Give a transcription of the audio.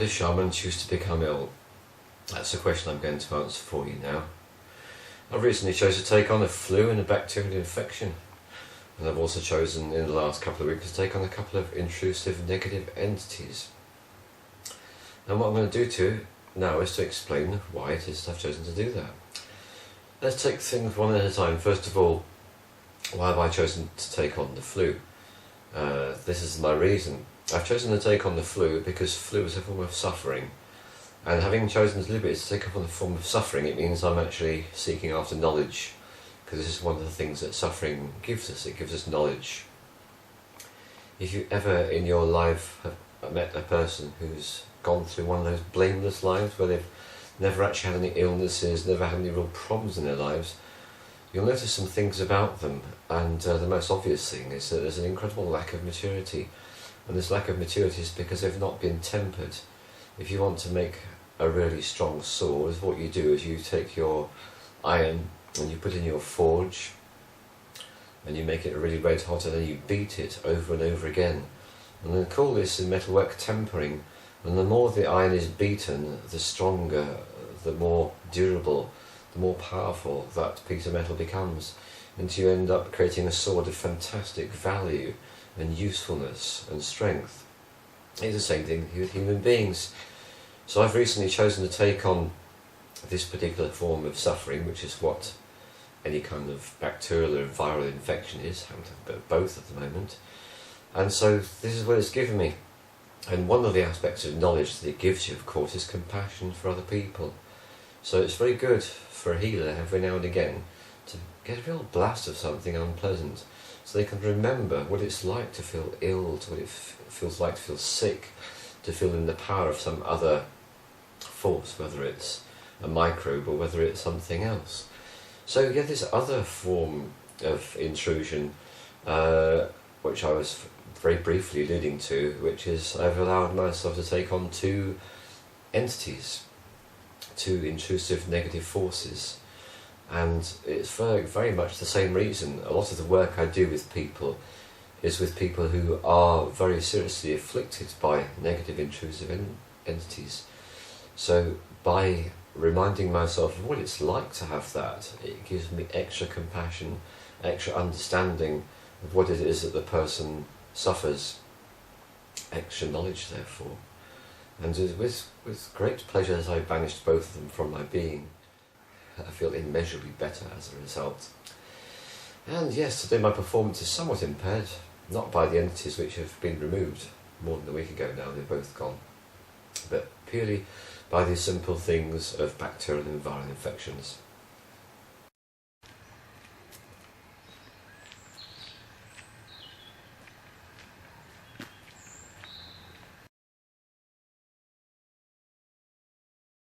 do shamans choose to become ill? That's a question I'm going to answer for you now. I've recently chosen to take on a flu and a bacterial infection, and I've also chosen in the last couple of weeks to take on a couple of intrusive negative entities. And what I'm going to do now is to explain why it is that I've chosen to do that. Let's take things one at a time. First of all, why have I chosen to take on the flu? This is my reason. I've chosen to take on the flu because flu is a form of suffering, and having chosen to live it to take on a form of suffering, it means I'm actually seeking after knowledge, because this is one of the things that suffering gives us. It gives us knowledge. If you ever in your life have met a person who's gone through one of those blameless lives where they've never actually had any illnesses, never had any real problems in their lives, you'll notice some things about them, and the most obvious thing is that there's an incredible lack of maturity, and this lack of maturity is because they've not been tempered. If you want to make a really strong sword, what you do is you take your iron and you put in your forge and you make it really red hot, and then you beat it over and over again, and they call this in metalwork tempering. And the more the iron is beaten, the stronger, the more durable, the more powerful that piece of metal becomes, until you end up creating a sword of fantastic value and usefulness and strength. It's the same thing with human beings. So I've recently chosen to take on this particular form of suffering, which is what any kind of bacterial or viral infection is. I haven't had both at the moment. And so this is what it's given me. And one of the aspects of knowledge that it gives you, of course, is compassion for other people. So it's very good for a healer every now and again to get a real blast of something unpleasant, so they can remember what it's like to feel ill, to what it feels like to feel sick, to feel in the power of some other force, whether it's a microbe or whether it's something else. So yeah, this other form of intrusion, which I was very briefly alluding to, which is I've allowed myself to take on two entities, two intrusive negative forces, and it's for very much the same reason. A lot of the work I do with people is with people who are very seriously afflicted by negative intrusive entities. So by reminding myself of what it's like to have that, it gives me extra compassion, extra understanding of what it is that the person suffers, extra knowledge therefore. And with great pleasure that I banished both of them from my being, I feel immeasurably better as a result. And yes, today my performance is somewhat impaired, not by the entities which have been removed more than a week ago now, they're both gone, but purely by the simple things of bacterial and viral infections.